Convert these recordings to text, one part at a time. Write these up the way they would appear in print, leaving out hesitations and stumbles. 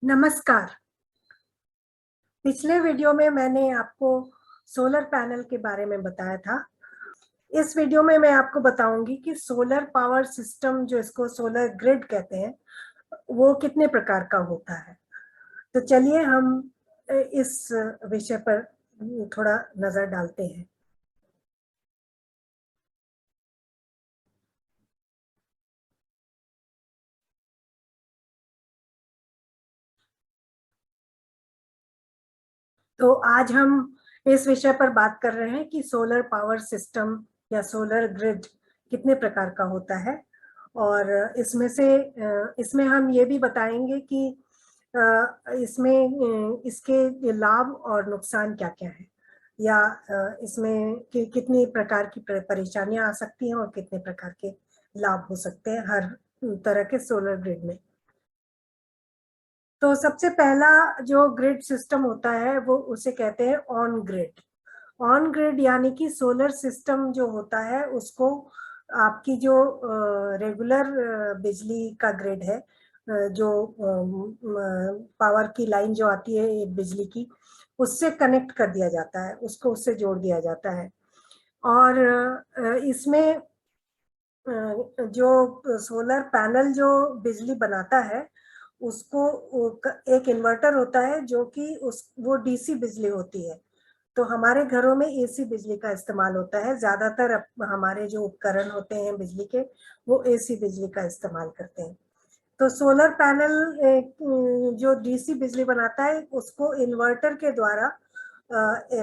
नमस्कार। पिछले वीडियो में मैंने आपको सोलर पैनल के बारे में बताया था। इस वीडियो में मैं आपको बताऊंगी कि सोलर पावर सिस्टम, जो इसको सोलर ग्रिड कहते हैं, वो कितने प्रकार का होता है। तो चलिए हम इस विषय पर थोड़ा नजर डालते हैं। तो आज हम इस विषय पर बात कर रहे हैं कि सोलर पावर सिस्टम या सोलर ग्रिड कितने प्रकार का होता है, और इसमें हम ये भी बताएंगे कि इसमें इसके लाभ और नुकसान क्या क्या है, या इसमें कितनी प्रकार की परेशानियां आ सकती हैं और कितने प्रकार के लाभ हो सकते हैं हर तरह के सोलर ग्रिड में। तो सबसे पहला जो ग्रिड सिस्टम होता है वो उसे कहते हैं ऑन ग्रिड। ऑन ग्रिड यानी कि सोलर सिस्टम जो होता है उसको आपकी जो रेगुलर बिजली का ग्रिड है, जो पावर की लाइन जो आती है बिजली की, उससे कनेक्ट कर दिया जाता है, उसको उससे जोड़ दिया जाता है। और इसमें जो सोलर पैनल जो बिजली बनाता है उसको एक इन्वर्टर होता है जो कि वो डीसी बिजली होती है। तो हमारे घरों में एसी बिजली का इस्तेमाल होता है, ज्यादातर हमारे जो उपकरण होते हैं बिजली के वो एसी बिजली का इस्तेमाल करते हैं। तो सोलर पैनल जो डीसी बिजली बनाता है उसको इन्वर्टर के द्वारा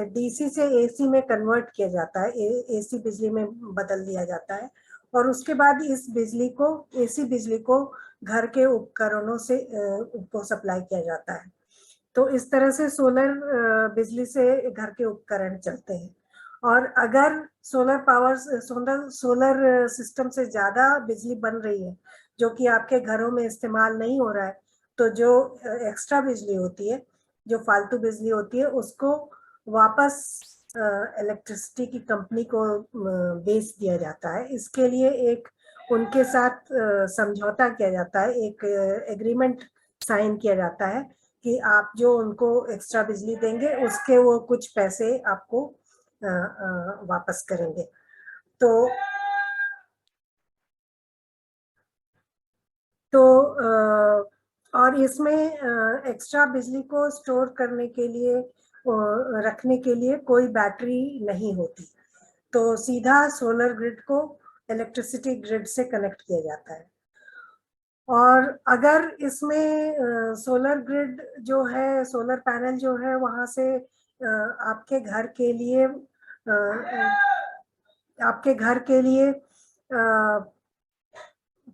डीसी से एसी में कन्वर्ट किया जाता है, एसी बिजली में बदल दिया जाता है, और उसके बाद इस बिजली को, एसी बिजली को घर के उपकरणों से को सप्लाई किया जाता है। तो इस तरह से सोलर बिजली से घर के उपकरण चलते हैं। और अगर सोलर सिस्टम से ज्यादा बिजली बन रही है जो कि आपके घरों में इस्तेमाल नहीं हो रहा है, तो जो एक्स्ट्रा बिजली होती है, जो फालतू बिजली होती है, उसको वापस इलेक्ट्रिसिटी की कंपनी को बेच दिया जाता है। इसके लिए एक उनके साथ समझौता किया जाता है, एक एग्रीमेंट साइन किया जाता है कि आप जो उनको एक्स्ट्रा बिजली देंगे उसके वो कुछ पैसे आपको वापस करेंगे। तो तो और इसमें एक्स्ट्रा बिजली को स्टोर करने के लिए, रखने के लिए कोई बैटरी नहीं होती। तो सीधा सोलर ग्रिड को इलेक्ट्रिसिटी ग्रिड से कनेक्ट किया जाता है। और अगर इसमें सोलर ग्रिड जो है, सोलर पैनल जो है, वहां से आपके घर के लिए आपके घर के लिए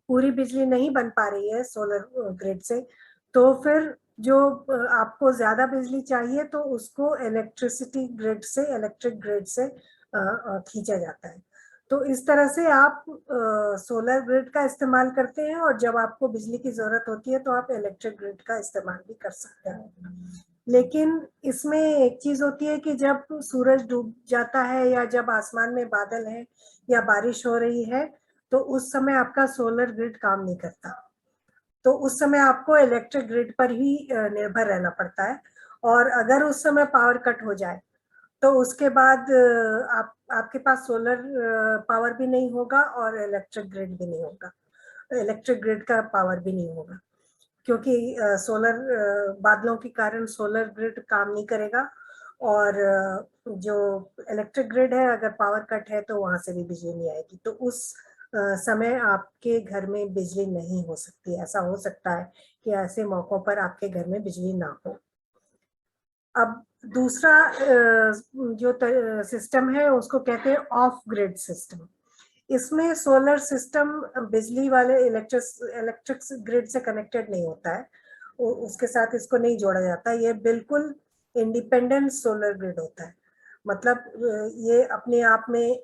पूरी बिजली नहीं बन पा रही है सोलर ग्रिड से, तो फिर जो आपको ज्यादा बिजली चाहिए तो उसको इलेक्ट्रिसिटी ग्रिड से, इलेक्ट्रिक ग्रिड से खींचा जाता है। तो इस तरह से आप सोलर ग्रिड का इस्तेमाल करते हैं, और जब आपको बिजली की जरूरत होती है तो आप इलेक्ट्रिक ग्रिड का इस्तेमाल भी कर सकते हैं। लेकिन इसमें एक चीज होती है कि जब सूरज डूब जाता है या जब आसमान में बादल है या बारिश हो रही है, तो उस समय आपका सोलर ग्रिड काम नहीं करता। तो उस समय आपको इलेक्ट्रिक ग्रिड पर ही निर्भर रहना पड़ता है। और अगर उस समय पावर कट हो जाए तो उसके बाद आपके पास सोलर पावर भी नहीं होगा और इलेक्ट्रिक ग्रिड भी नहीं होगा, इलेक्ट्रिक ग्रिड का पावर भी नहीं होगा, क्योंकि सोलर बादलों के कारण सोलर ग्रिड काम नहीं करेगा। और जो इलेक्ट्रिक ग्रिड है, अगर पावर कट है तो वहां से भी बिजली नहीं आएगी। तो उस समय आपके घर में बिजली नहीं हो सकती। ऐसा हो सकता है कि ऐसे मौकों पर आपके घर में बिजली ना हो। अब दूसरा जो सिस्टम है उसको कहते हैं ऑफ ग्रिड सिस्टम। इसमें सोलर सिस्टम बिजली वाले इलेक्ट्रिक ग्रिड से कनेक्टेड नहीं होता है, उसके साथ इसको नहीं जोड़ा जाता। ये बिल्कुल इंडिपेंडेंट सोलर ग्रिड होता है। मतलब ये अपने आप में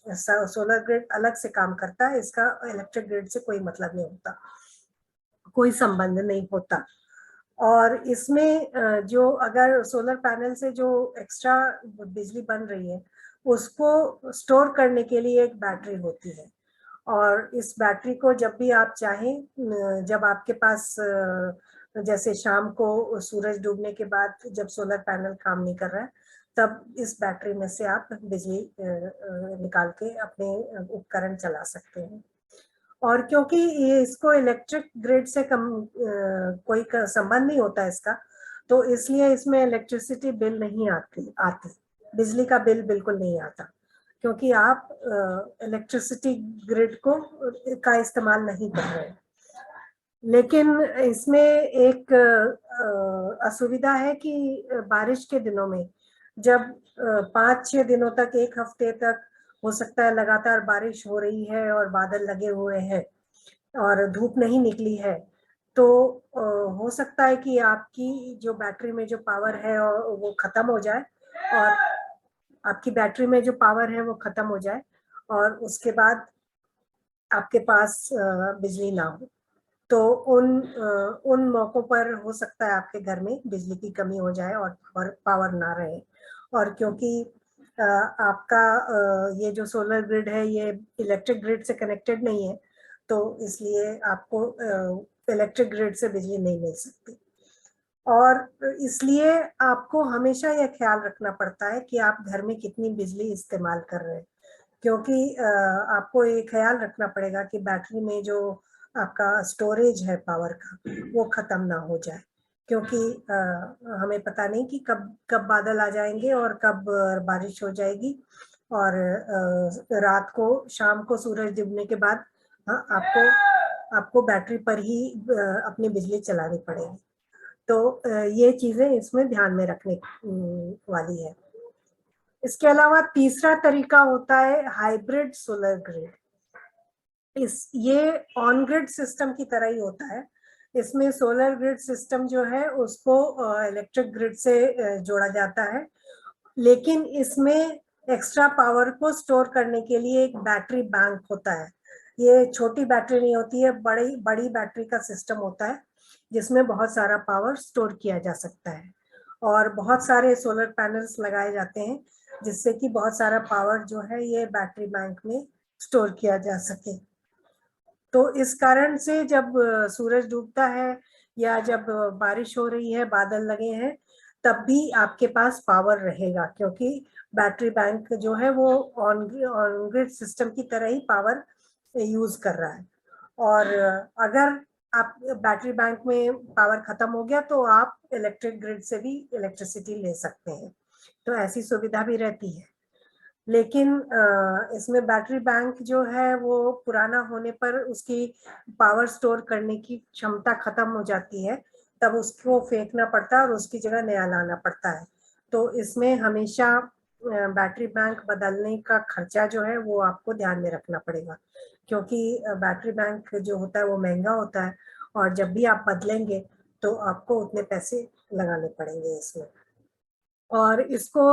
सोलर ग्रिड अलग से काम करता है, इसका इलेक्ट्रिक ग्रिड से कोई मतलब नहीं होता, कोई संबंध नहीं होता। और इसमें जो अगर सोलर पैनल से जो एक्स्ट्रा बिजली बन रही है उसको स्टोर करने के लिए एक बैटरी होती है। और इस बैटरी को जब भी आप चाहें, जब आपके पास जैसे शाम को सूरज डूबने के बाद जब सोलर पैनल काम नहीं कर रहा है, तब इस बैटरी में से आप बिजली निकाल के अपने उपकरण चला सकते हैं। और क्योंकि ये इसको इलेक्ट्रिक ग्रिड से कोई संबंध नहीं होता इसका, तो इसलिए इसमें इलेक्ट्रिसिटी बिल नहीं आती बिजली का बिल बिल्कुल नहीं आता, क्योंकि आप इलेक्ट्रिसिटी ग्रिड को का इस्तेमाल नहीं कर रहे हैं। लेकिन इसमें एक असुविधा है कि बारिश के दिनों में जब 5-6 दिनों तक, एक हफ्ते तक हो सकता है लगातार बारिश हो रही है और बादल लगे हुए हैं और धूप नहीं निकली है, तो हो सकता है कि आपकी जो बैटरी में जो पावर है वो खत्म हो जाए, और आपकी बैटरी में जो पावर है वो खत्म हो जाए और उसके बाद आपके पास बिजली ना हो। तो उन मौकों पर हो सकता है आपके घर में बिजली की कमी हो जाए और पावर ना रहे। और क्योंकि आपका ये जो सोलर ग्रिड है ये इलेक्ट्रिक ग्रिड से कनेक्टेड नहीं है, तो इसलिए आपको इलेक्ट्रिक ग्रिड से बिजली नहीं मिल सकती। और इसलिए आपको हमेशा यह ख्याल रखना पड़ता है कि आप घर में कितनी बिजली इस्तेमाल कर रहे हैं, क्योंकि आपको ये ख्याल रखना पड़ेगा कि बैटरी में जो आपका स्टोरेज है पावर का वो खत्म ना हो जाए, क्योंकि हमें पता नहीं कि कब कब बादल आ जाएंगे और कब बारिश हो जाएगी, और रात को, शाम को सूरज डूबने के बाद आपको बैटरी पर ही अपनी बिजली चलानी पड़ेगी। तो ये चीजें इसमें ध्यान में रखने वाली है। इसके अलावा तीसरा तरीका होता है हाइब्रिड सोलर ग्रिड। ये ऑन ग्रिड सिस्टम की तरह ही होता है। इसमें सोलर ग्रिड सिस्टम जो है उसको इलेक्ट्रिक ग्रिड से जोड़ा जाता है, लेकिन इसमें एक्स्ट्रा पावर को स्टोर करने के लिए एक बैटरी बैंक होता है। ये छोटी बैटरी नहीं होती है, बड़ी बड़ी बैटरी का सिस्टम होता है जिसमें बहुत सारा पावर स्टोर किया जा सकता है, और बहुत सारे सोलर पैनल्स लगाए जाते हैं जिससे कि बहुत सारा पावर जो है ये बैटरी बैंक में स्टोर किया जा सके। तो इस कारण से जब सूरज डूबता है या जब बारिश हो रही है, बादल लगे हैं, तब भी आपके पास पावर रहेगा, क्योंकि बैटरी बैंक जो है वो ऑन ग्रिड सिस्टम की तरह ही पावर यूज कर रहा है। और अगर आप बैटरी बैंक में पावर खत्म हो गया तो आप इलेक्ट्रिक ग्रिड से भी इलेक्ट्रिसिटी ले सकते हैं, तो ऐसी सुविधा भी रहती है। लेकिन इसमें बैटरी बैंक जो है वो पुराना होने पर उसकी पावर स्टोर करने की क्षमता खत्म हो जाती है, तब उसको फेंकना पड़ता है और उसकी जगह नया लाना पड़ता है। तो इसमें हमेशा बैटरी बैंक बदलने का खर्चा जो है वो आपको ध्यान में रखना पड़ेगा, क्योंकि बैटरी बैंक जो होता है वो महंगा होता है, और जब भी आप बदलेंगे तो आपको उतने पैसे लगाने पड़ेंगे इसमें। और इसको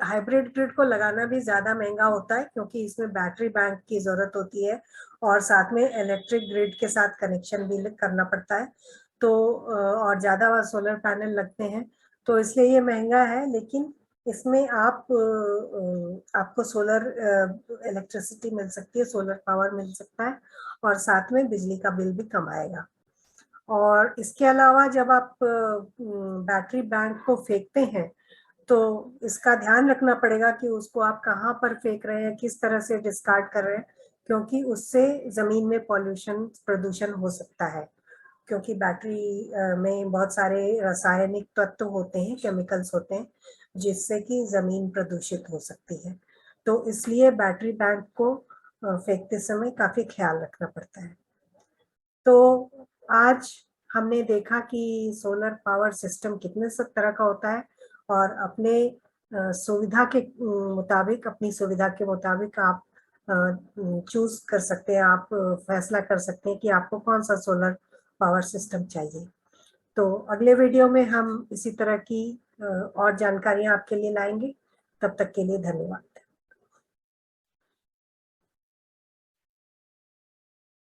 हाइब्रिड ग्रिड को लगाना भी ज्यादा महंगा होता है, क्योंकि इसमें बैटरी बैंक की जरूरत होती है और साथ में इलेक्ट्रिक ग्रिड के साथ कनेक्शन भी करना पड़ता है। तो और ज्यादा सोलर पैनल लगते हैं, तो इसलिए ये महंगा है। लेकिन इसमें आपको सोलर इलेक्ट्रिसिटी मिल सकती है, सोलर पावर मिल सकता है, और साथ में बिजली का बिल भी कम आएगा। और इसके अलावा जब आप बैटरी बैंक को फेंकते हैं तो इसका ध्यान रखना पड़ेगा कि उसको आप कहाँ पर फेंक रहे हैं, किस तरह से डिस्कार्ड कर रहे हैं, क्योंकि उससे जमीन में प्रदूषण हो सकता है, क्योंकि बैटरी में बहुत सारे रासायनिक तत्व होते हैं, केमिकल्स होते हैं, जिससे कि जमीन प्रदूषित हो सकती है। तो इसलिए बैटरी बैंक को फेंकते समय काफी ख्याल रखना पड़ता है। तो आज हमने देखा कि सोलर पावर सिस्टम कितने सब तरह का होता है, और अपने सुविधा के मुताबिक, अपनी सुविधा के मुताबिक आप चूज कर सकते हैं, आप फैसला कर सकते हैं कि आपको कौन सा सोलर पावर सिस्टम चाहिए। तो अगले वीडियो में हम इसी तरह की और जानकारियां आपके लिए लाएंगे। तब तक के लिए धन्यवाद।